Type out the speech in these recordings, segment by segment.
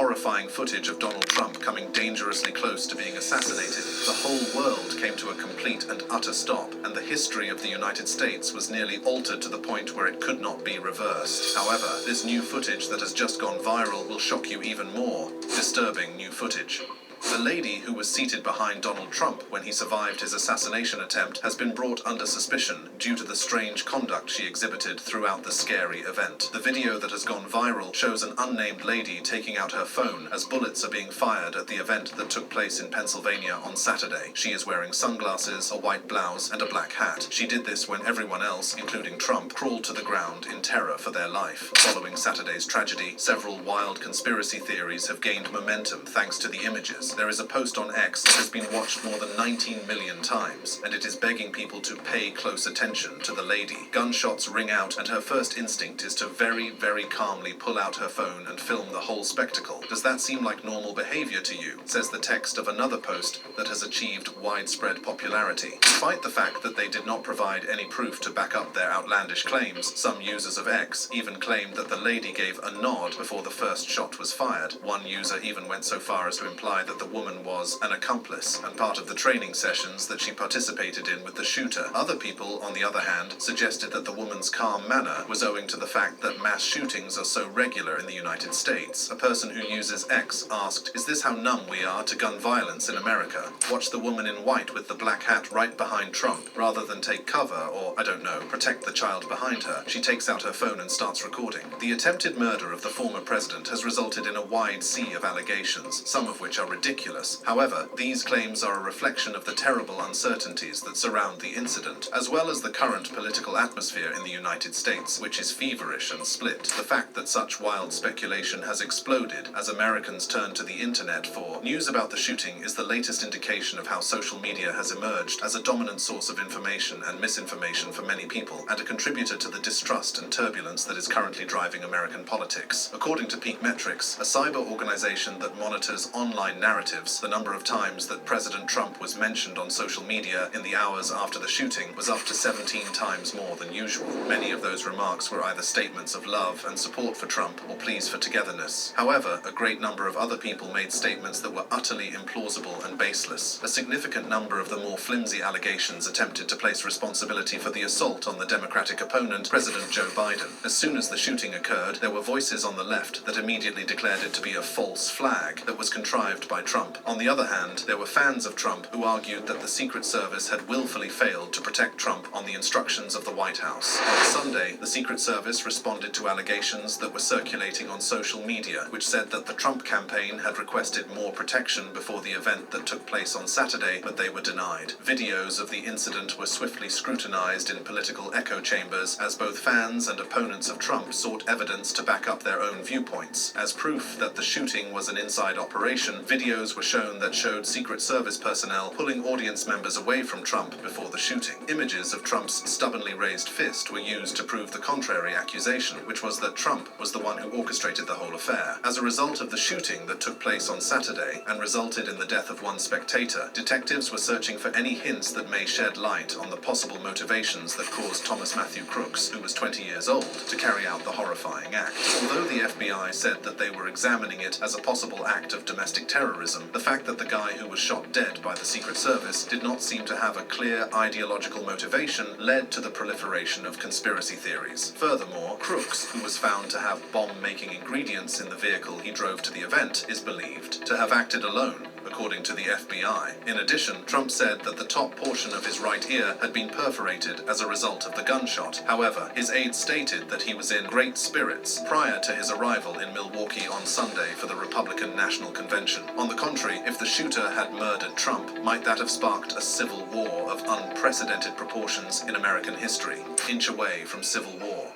horrifying footage of Donald Trump coming dangerously close to being assassinated, the whole world came to a complete and utter stop, and the history of the United States was nearly altered to the point where it could not be reversed. However, this new footage that has just gone viral will shock you even more. Disturbing new footage. The lady who was seated behind Donald Trump when he survived his assassination attempt has been brought under suspicion due to the strange conduct she exhibited throughout the scary event. The video that has gone viral shows an unnamed lady taking out her phone as bullets are being fired at the event that took place in Pennsylvania on Saturday. She is wearing sunglasses, a white blouse, and a black hat. She did this when everyone else, including Trump, crawled to the ground in terror for their life. Following Saturday's tragedy, several wild conspiracy theories have gained momentum thanks to the images. There is a post on X that has been watched more than 19 million times, and it is begging people to pay close attention to the lady. Gunshots ring out, and her first instinct is to very, very calmly pull out her phone and film the whole spectacle. Does that seem like normal behavior to you? Says the text of another post that has achieved widespread popularity. Despite the fact that they did not provide any proof to back up their outlandish claims, some users of X even claimed that the lady gave a nod before the first shot was fired. One user even went so far as to imply that the woman was an accomplice and part of the training sessions that she participated in with the shooter. Other people, on the other hand, suggested that the woman's calm manner was owing to the fact that mass shootings are so regular in the United States. A person who uses X asked, "Is this how numb we are to gun violence in America? Watch the woman in white with the black hat right behind Trump. Rather than take cover or, I don't know, protect the child behind her, she takes out her phone and starts recording." The attempted murder of the former president has resulted in a wide sea of allegations, some of which are ridiculous. However, these claims are a reflection of the terrible uncertainties that surround the incident, as well as the current political atmosphere in the United States, which is feverish and split. The fact that such wild speculation has exploded as Americans turn to the internet for news about the shooting is the latest indication of how social media has emerged as a dominant source of information and misinformation for many people, and a contributor to the distrust and turbulence that is currently driving American politics. According to Peak Metrics, a cyber organization that monitors online narratives, the number of times that President Trump was mentioned on social media in the hours after the shooting was up to 17 times more than usual. Many of those remarks were either statements of love and support for Trump or pleas for togetherness. However, a great number of other people made statements that were utterly implausible and baseless. A significant number of the more flimsy allegations attempted to place responsibility for the assault on the Democratic opponent, President Joe Biden. As soon as the shooting occurred, there were voices on the left that immediately declared it to be a false flag that was contrived by Trump. On the other hand, there were fans of Trump who argued that the Secret Service had willfully failed to protect Trump on the instructions of the White House. On Sunday, the Secret Service responded to allegations that were circulating on social media, which said that the Trump campaign had requested more protection before the event that took place on Saturday, but they were denied. Videos of the incident were swiftly scrutinized in political echo chambers as both fans and opponents of Trump sought evidence to back up their own viewpoints. As proof that the shooting was an inside operation, videos were shown that showed Secret Service personnel pulling audience members away from Trump before the shooting. Images of Trump's stubbornly raised fist were used to prove the contrary accusation, which was that Trump was the one who orchestrated the whole affair. As a result of the shooting that took place on Saturday and resulted in the death of one spectator, detectives were searching for any hints that may shed light on the possible motivations that caused Thomas Matthew Crooks, who was 20 years old, to carry out the horrifying act. Although the FBI said that they were examining it as a possible act of domestic terrorism, the fact that the guy who was shot dead by the Secret Service did not seem to have a clear ideological motivation led to the proliferation of conspiracy theories. Furthermore, Crooks, who was found to have bomb-making ingredients in the vehicle he drove to the event, is believed to have acted alone, according to the FBI. In addition, Trump said that the top portion of his right ear had been perforated as a result of the gunshot. However, his aide stated that he was in great spirits prior to his arrival in Milwaukee on Sunday for the Republican National Convention. On the contrary, if the shooter had murdered Trump, might that have sparked a civil war of unprecedented proportions in American history, inch away from civil war?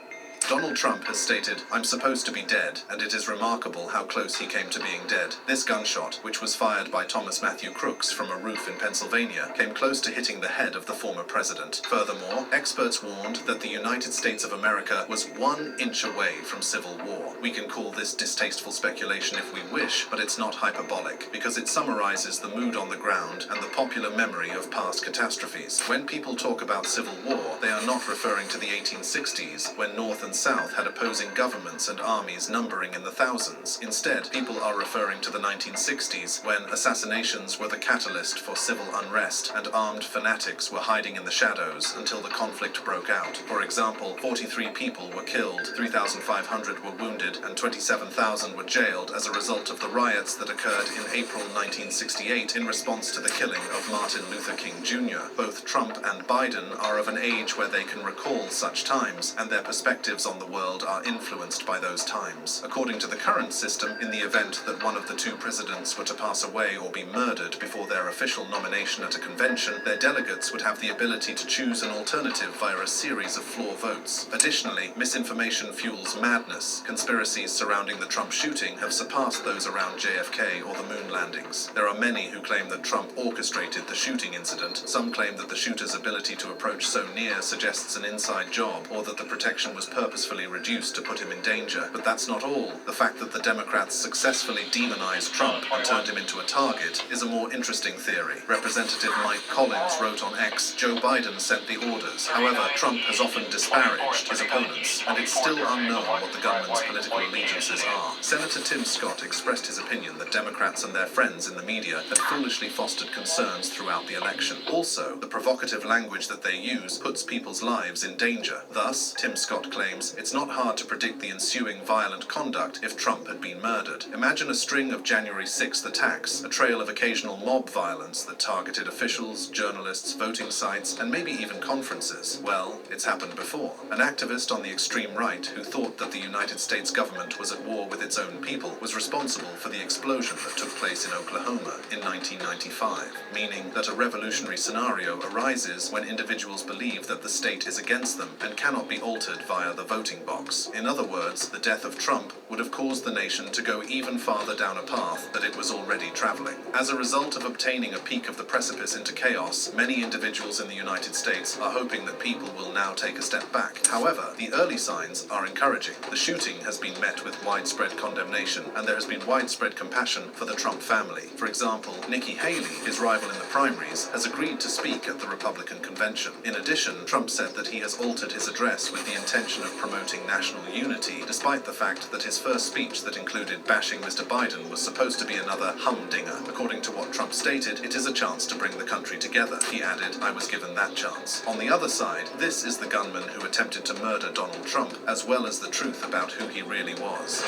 Donald Trump has stated, "I'm supposed to be dead, and it is remarkable how close he came to being dead." This gunshot, which was fired by Thomas Matthew Crooks from a roof in Pennsylvania, came close to hitting the head of the former president. Furthermore, experts warned that the United States of America was 1 inch away from civil war. We can call this distasteful speculation if we wish, but it's not hyperbolic, because it summarizes the mood on the ground and the popular memory of past catastrophes. When people talk about civil war, they are not referring to the 1860s, when North and South had opposing governments and armies numbering in the thousands. Instead, people are referring to the 1960s, when assassinations were the catalyst for civil unrest and armed fanatics were hiding in the shadows until the conflict broke out. For example, 43 people were killed, 3,500 were wounded, and 27,000 were jailed as a result of the riots that occurred in April 1968 in response to the killing of Martin Luther King Jr. Both Trump and Biden are of an age where they can recall such times, and their perspectives on the world are influenced by those times. According to the current system, in the event that one of the two presidents were to pass away or be murdered before their official nomination at a convention, their delegates would have the ability to choose an alternative via a series of floor votes. Additionally, misinformation fuels madness. Conspiracies surrounding the Trump shooting have surpassed those around JFK or the moon landings. There are many who claim that Trump orchestrated the shooting incident. Some claim that the shooter's ability to approach so near suggests an inside job, or that the protection was purposefully reduced to put him in danger. But that's not all. The fact that the Democrats successfully demonized Trump and turned him into a target is a more interesting theory. Representative Mike Collins wrote on X, "Joe Biden sent the orders. However, Trump has often disparaged his opponents, and it's still unknown what the gunman's political allegiances are." Senator Tim Scott expressed his opinion that Democrats and their friends in the media had foolishly fostered concerns throughout the election. Also, the provocative language that they use puts people's lives in danger. Thus, Tim Scott claims, it's not hard to predict the ensuing violent conduct if Trump had been murdered. Imagine a string of January 6th attacks, a trail of occasional mob violence that targeted officials, journalists, voting sites, and maybe even conferences. Well, it's happened before. An activist on the extreme right who thought that the United States government was at war with its own people was responsible for the explosion that took place in Oklahoma in 1995, meaning that a revolutionary scenario arises when individuals believe that the state is against them and cannot be altered via the voting box. In other words, the death of Trump would have caused the nation to go even farther down a path that it was already traveling. As a result of obtaining a peak of the precipice into chaos, many individuals in the United States are hoping that people will now take a step back. However, the early signs are encouraging. The shooting has been met with widespread condemnation, and there has been widespread compassion for the Trump family. For example, Nikki Haley, his rival in the primaries, has agreed to speak at the Republican convention. In addition, Trump said that he has altered his address with the intention of promoting national unity, despite the fact that his first speech that included bashing Mr. Biden was supposed to be another humdinger. According to what Trump stated, it is a chance to bring the country together. He added, "I was given that chance." On the other side, this is the gunman who attempted to murder Donald Trump, as well as the truth about who he really was.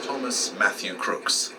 Thomas Matthew Crooks.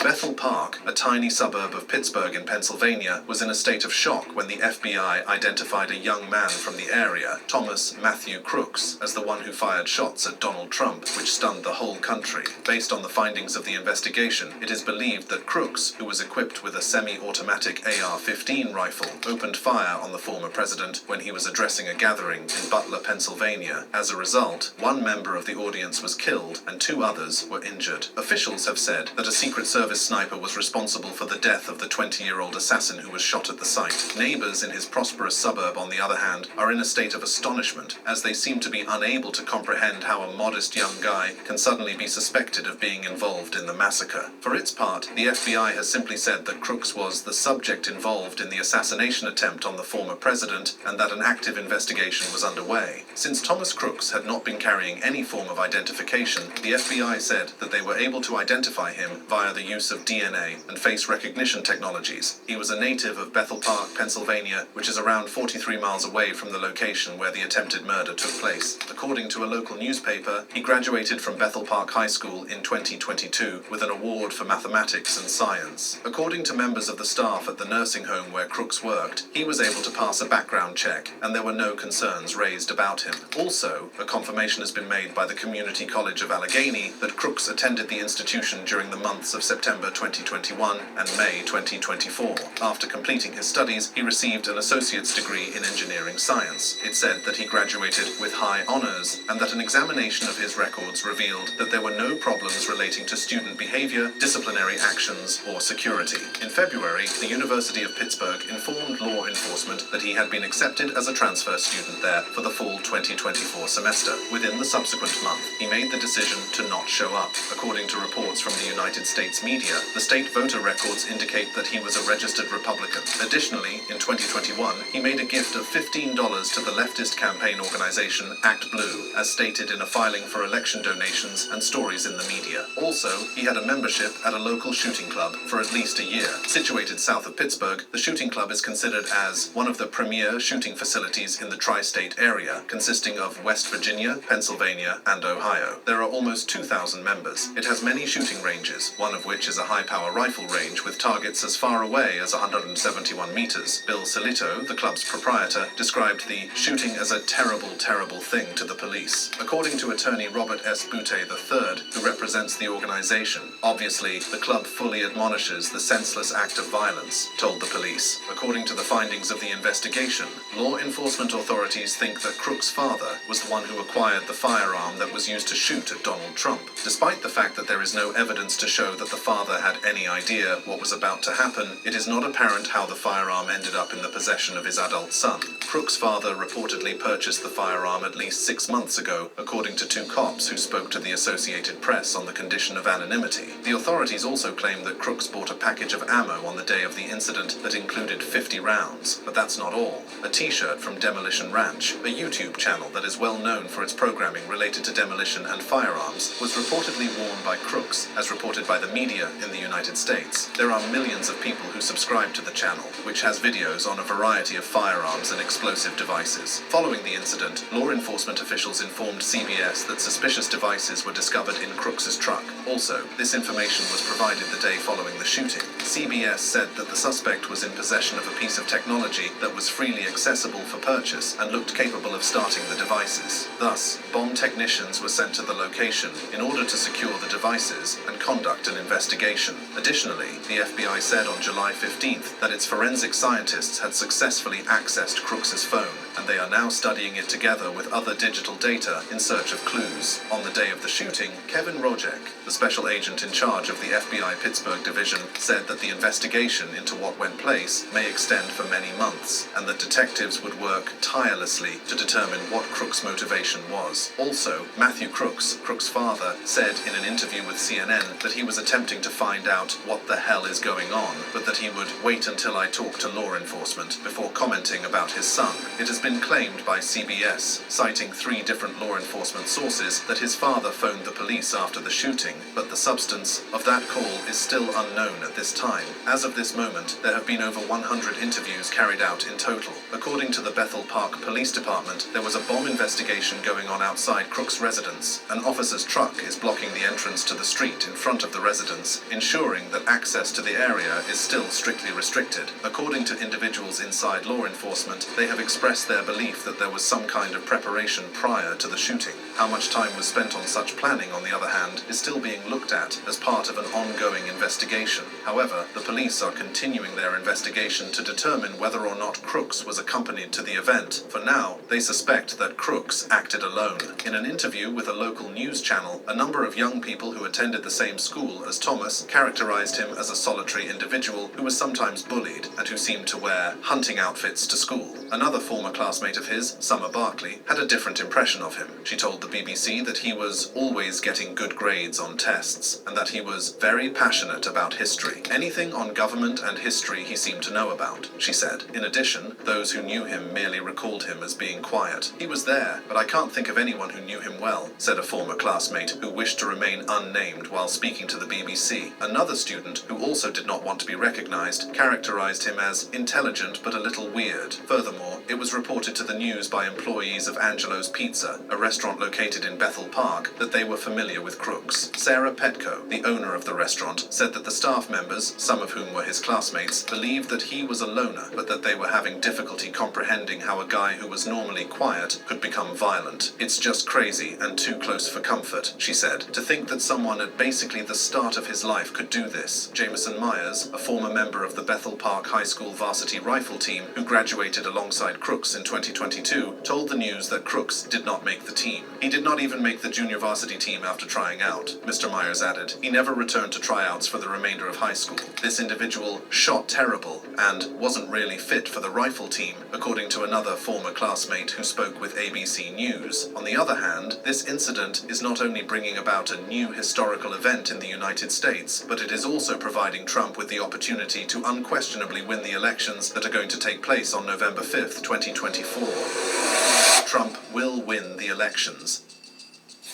Bethel Park, a tiny suburb of Pittsburgh in Pennsylvania, was in a state of shock when the FBI identified a young man from the area, Thomas Matthew Crooks, as the one who fired shots at Donald Trump, which stunned the whole country. Based on the findings of the investigation, it is believed that Crooks, who was equipped with a semi-automatic AR-15 rifle, opened fire on the former president when he was addressing a gathering in Butler, Pennsylvania. As a result, one member of the audience was killed and 2 others were injured. Officials have said that a Secret Service sniper was responsible for the death of the 20-year-old assassin who was shot at the site. Neighbors in his prosperous suburb, on the other hand, are in a state of astonishment, as they seem to be unable to comprehend how a modest young guy can suddenly be suspected of being involved in the massacre. For its part, the FBI has simply said that Crooks was the subject involved in the assassination attempt on the former president, and that an active investigation was underway. Since Thomas Crooks had not been carrying any form of identification, the FBI said that they were able to identify him via the use of DNA and face recognition technologies. He was a native of Bethel Park, Pennsylvania, which is around 43 miles away from the location where the attempted murder took place. According to a local newspaper, he graduated from Bethel Park High School in 2022 with an award for mathematics and science. According to members of the staff at the nursing home where Crooks worked, he was able to pass a background check, and there were no concerns raised about him. Also, a confirmation has been made by the Community College of Allegheny that Crooks attended the institution during the months of September 2021 and May 2024. After completing his studies, he received an associate's degree in engineering science. It said that he graduated with high honors, and that an examination of his records revealed that there were no problems relating to student behavior, disciplinary actions, or security. In February, the University of Pittsburgh informed law enforcement that he had been accepted as a transfer student there for the fall 2024 semester. Within the subsequent month, he made the decision to not show up. According to reports from the United States media, media, the state voter records indicate that he was a registered Republican. Additionally, in 2021, he made a gift of $15 to the leftist campaign organization Act Blue, as stated in a filing for election donations and stories in the media. Also, he had a membership at a local shooting club for at least a year. Situated south of Pittsburgh, the shooting club is considered as one of the premier shooting facilities in the tri-state area, consisting of West Virginia, Pennsylvania, and Ohio. There are almost 2,000 members. It has many shooting ranges, one of which is a high-power rifle range with targets as far away as 171 meters. Bill Silito, the club's proprietor, described the shooting as a terrible, terrible thing to the police. According to attorney Robert S. Boutte III, who represents the organization, obviously, the club fully admonishes the senseless act of violence, told the police. According to the findings of the investigation, law enforcement authorities think that Crook's father was the one who acquired the firearm that was used to shoot at Donald Trump. Despite the fact that there is no evidence to show that the father had any idea what was about to happen, it is not apparent how the firearm ended up in the possession of his adult son. Crook's father reportedly purchased the firearm at least 6 months ago, according to 2 cops who spoke to the Associated Press on the condition of anonymity. The authorities also claim that Crooks bought a package of ammo on the day of the incident that included 50 rounds. But that's not all. A t-shirt from Demolition Ranch, a YouTube channel that is well known for its programming related to demolition and firearms, was reportedly worn by Crooks, as reported by the media in the United States. There are millions of people who subscribe to the channel, which has videos on a variety of firearms and explosive devices. Following the incident, law enforcement officials informed CBS that suspicious devices were discovered in Crooks's truck. Also, this information was provided the day following the shooting. CBS said that the suspect was in possession of a piece of technology that was freely accessible for purchase and looked capable of starting the devices. Thus, bomb technicians were sent to the location in order to secure the devices and conduct an investigation. Additionally, the FBI said on July 15th that its forensic scientists had successfully accessed Crooks's phone, and they are now studying it together with other digital data in search of clues. On the day of the shooting, Kevin Rojek, the special agent in charge of the FBI Pittsburgh division, said that the investigation into what went place may extend for many months, and that detectives would work tirelessly to determine what Crooks' motivation was. Also, Matthew Crooks, Crooks' father, said in an interview with CNN that he was attempting to find out what the hell is going on, but that he would wait until I talk to law enforcement before commenting about his son. It has been claimed by CBS, citing 3 different law enforcement sources, that his father phoned the police after the shooting, but the substance of that call is still unknown at this time. As of this moment, there have been over 100 interviews carried out in total. According to the Bethel Park Police Department, there was a bomb investigation going on outside Crooks' residence. An officer's truck is blocking the entrance to the street in front of the residence, ensuring that access to the area is still strictly restricted. According to individuals inside law enforcement, they have expressed their belief that there was some kind of preparation prior to the shooting. How much time was spent on such planning, on the other hand, is still being looked at as part of an ongoing investigation. However, the police are continuing their investigation to determine whether or not Crooks was accompanied to the event. For now, they suspect that Crooks acted alone. In an interview with a local news channel, a number of young people who attended the same school as Thomas characterized him as a solitary individual who was sometimes bullied and who seemed to wear hunting outfits to school. Another former classmate of his, Summer Barkley, had a different impression of him. She told the BBC that he was always getting good grades on tests, and that he was very passionate about history. Anything on government and history he seemed to know about, she said. In addition, those who knew him merely recalled him as being quiet. He was there, but I can't think of anyone who knew him well, said a former classmate who wished to remain unnamed while speaking to the BBC. Another student, who also did not want to be recognized, characterized him as intelligent but a little weird. Furthermore, it was reported to the news by employees of Angelo's Pizza, a restaurant located in Bethel Park, that they were familiar with Crooks. Sarah Petco, the owner of the restaurant, said that the staff members, some of whom were his classmates, believed that he was a loner, but that they were having difficulty comprehending how a guy who was normally quiet could become violent. It's just crazy and too close for comfort, she said. To think that someone at basically the start of his life could do this. Jameson Myers, a former member of the Bethel Park High School varsity rifle team who graduated alongside Crooks in 2022, told the news that Crooks did not make the team. He did not even make the junior varsity team after trying out, Mr. Myers added. He never returned to tryouts for the remainder of high school. This individual shot terrible and wasn't really fit for the rifle team, according to another former classmate who spoke with ABC News. On the other hand, this incident is not only bringing about a new historical event in the United States, but it is also providing Trump with the opportunity to unquestionably win the elections that are going to take place on November 5th, 2024. Trump will win the elections.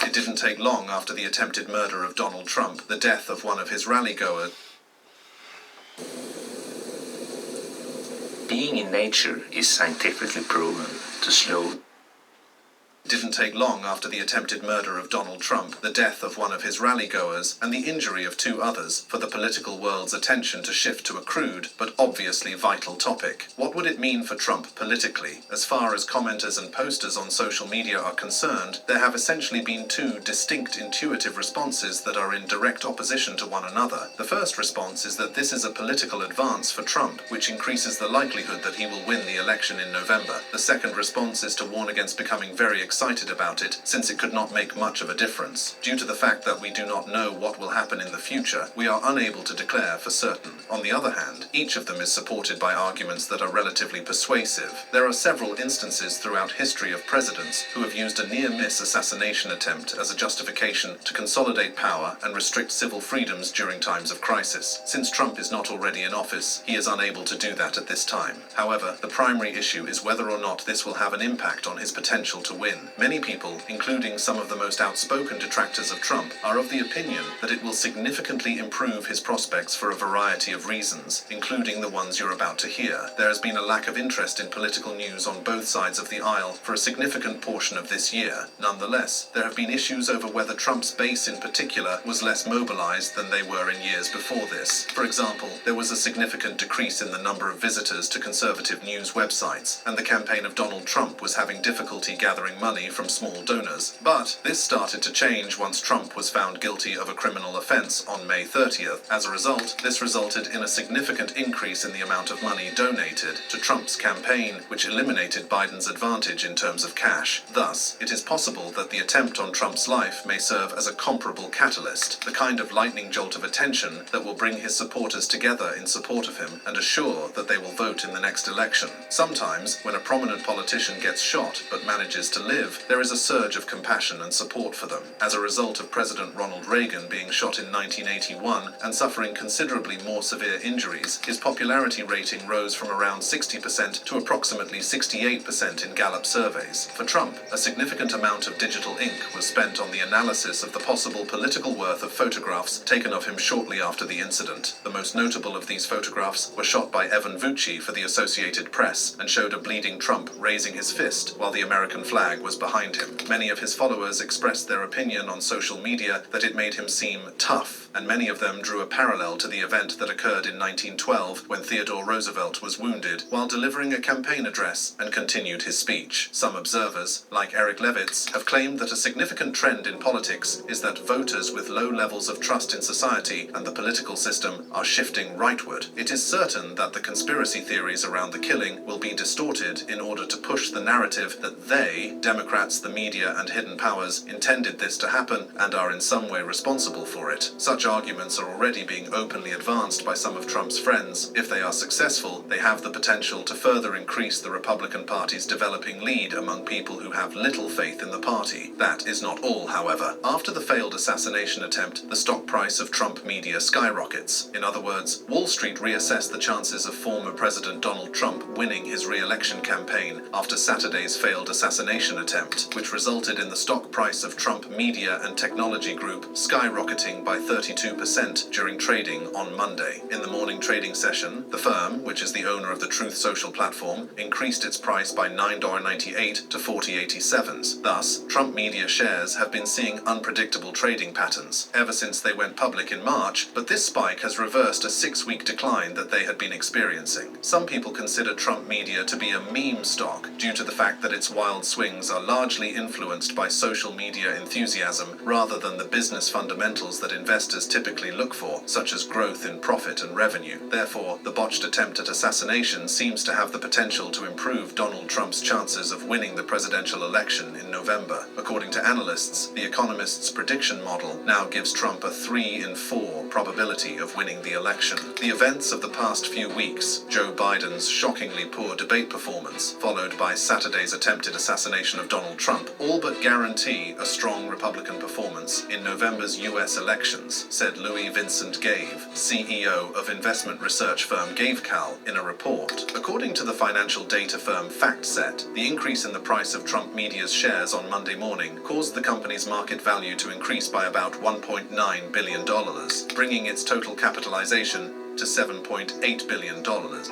It didn't take long after the attempted murder of Donald Trump, the death of one of his rally-goers. Being in nature is scientifically proven to slow. Didn't take long after the attempted murder of Donald Trump, the death of one of his rally-goers, and the injury of two others, for the political world's attention to shift to a crude, but obviously vital topic. What would it mean for Trump politically? As far as commenters and posters on social media are concerned, there have essentially been two distinct intuitive responses that are in direct opposition to one another. The first response is that this is a political advance for Trump, which increases the likelihood that he will win the election in November. The second response is to warn against becoming very excited about it, since it could not make much of a difference. Due to the fact that we do not know what will happen in the future, we are unable to declare for certain. On the other hand, each of them is supported by arguments that are relatively persuasive. There are several instances throughout history of presidents who have used a near-miss assassination attempt as a justification to consolidate power and restrict civil freedoms during times of crisis. Since Trump is not already in office, he is unable to do that at this time. However, the primary issue is whether or not this will have an impact on his potential to win. Many people, including some of the most outspoken detractors of Trump, are of the opinion that it will significantly improve his prospects for a variety of reasons, including the ones you're about to hear. There has been a lack of interest in political news on both sides of the aisle for a significant portion of this year. Nonetheless, there have been issues over whether Trump's base in particular was less mobilized than they were in years before this. For example, there was a significant decrease in the number of visitors to conservative news websites, and the campaign of Donald Trump was having difficulty gathering money from small donors. But this started to change once Trump was found guilty of a criminal offense on May 30th. As a result, this resulted in a significant increase in the amount of money donated to Trump's campaign, which eliminated Biden's advantage in terms of cash. Thus, it is possible that the attempt on Trump's life may serve as a comparable catalyst, the kind of lightning jolt of attention that will bring his supporters together in support of him and assure that they will vote in the next election. Sometimes, when a prominent politician gets shot but manages to live, there is a surge of compassion and support for them. As a result of President Ronald Reagan being shot in 1981 and suffering considerably more severe injuries, his popularity rating rose from around 60% to approximately 68% in Gallup surveys. For Trump, a significant amount of digital ink was spent on the analysis of the possible political worth of photographs taken of him shortly after the incident. The most notable of these photographs were shot by Evan Vucci for the Associated Press and showed a bleeding Trump raising his fist while the American flag was behind him. Many of his followers expressed their opinion on social media that it made him seem tough, and many of them drew a parallel to the event that occurred in 1912 when Theodore Roosevelt was wounded while delivering a campaign address and continued his speech. Some observers, like Eric Levitz, have claimed that a significant trend in politics is that voters with low levels of trust in society and the political system are shifting rightward. It is certain that the conspiracy theories around the killing will be distorted in order to push the narrative that they, Democrats, the media, and hidden powers, intended this to happen and are in some way responsible for it. Such arguments are already being openly advanced by some of Trump's friends. If they are successful, they have the potential to further increase the Republican Party's developing lead among people who have little faith in the party. That is not all, however. After the failed assassination attempt, the stock price of Trump media skyrockets. In other words, Wall Street reassessed the chances of former President Donald Trump winning his re-election campaign after Saturday's failed assassination attempt, which resulted in the stock price of Trump Media and Technology Group skyrocketing by 32% during trading on Monday. In the morning trading session, the firm, which is the owner of the Truth Social platform, increased its price by $9.98 to $40.87. Thus, Trump Media shares have been seeing unpredictable trading patterns ever since they went public in March, but this spike has reversed a 6-week decline that they had been experiencing. Some people consider Trump Media to be a meme stock due to the fact that its wild swings are largely influenced by social media enthusiasm rather than the business fundamentals that investors typically look for, such as growth in profit profit and revenue. Therefore, the botched attempt at assassination seems to have the potential to improve Donald Trump's chances of winning the presidential election in November. According to analysts, The Economist's prediction model now gives Trump a 3 in 4 probability of winning the election. The events of the past few weeks, Joe Biden's shockingly poor debate performance, followed by Saturday's attempted assassination of Donald Trump, all but guarantee a strong Republican performance in November's U.S. elections, said Louis Vincent Gave, CEO of investment research firm GaveCal, in a report. According to the financial data firm FactSet, the increase in the price of Trump Media's shares on Monday morning caused the company's market value to increase by about $1.9 billion, bringing its total capitalization to $7.8 billion.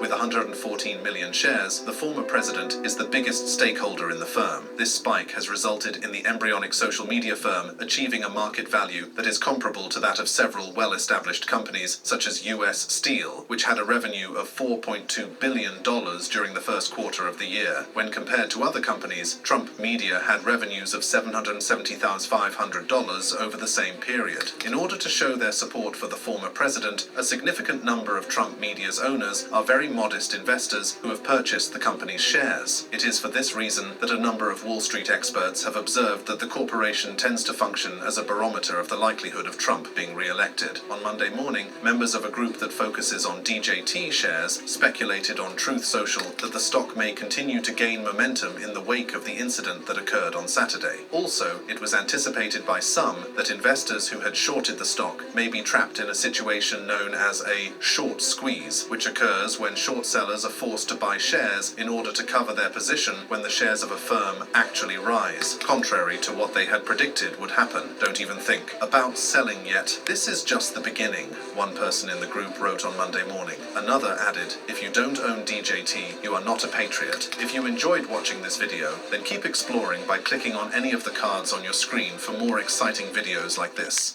With 114 million shares, the former president is the biggest stakeholder in the firm. This spike has resulted in the embryonic social media firm achieving a market value that is comparable to that of several well-established companies, such as U.S. Steel, which had a revenue of $4.2 billion during the first quarter of the year. When compared to other companies, Trump Media had revenues of $770,500 over the same period. In order to show their support for the former president, a significant number of Trump Media's owners are very modest investors who have purchased the company's shares. It is for this reason that a number of Wall Street experts have observed that the corporation tends to function as a barometer of the likelihood of Trump being re-elected. On Monday morning, members of a group that focuses on DJT shares speculated on Truth Social that the stock may continue to gain momentum in the wake of the incident that occurred on Saturday. Also, it was anticipated by some that investors who had shorted the stock may be trapped in a situation known as a short squeeze, which occurs when short sellers are forced to buy shares in order to cover their position when the shares of a firm actually rise, contrary to what they had predicted would happen. Don't even think about selling yet. This is just the beginning, one person in the group wrote on Monday morning. Another added, if you don't own DJT, you are not a patriot. If you enjoyed watching this video, then keep exploring by clicking on any of the cards on your screen for more exciting videos like this.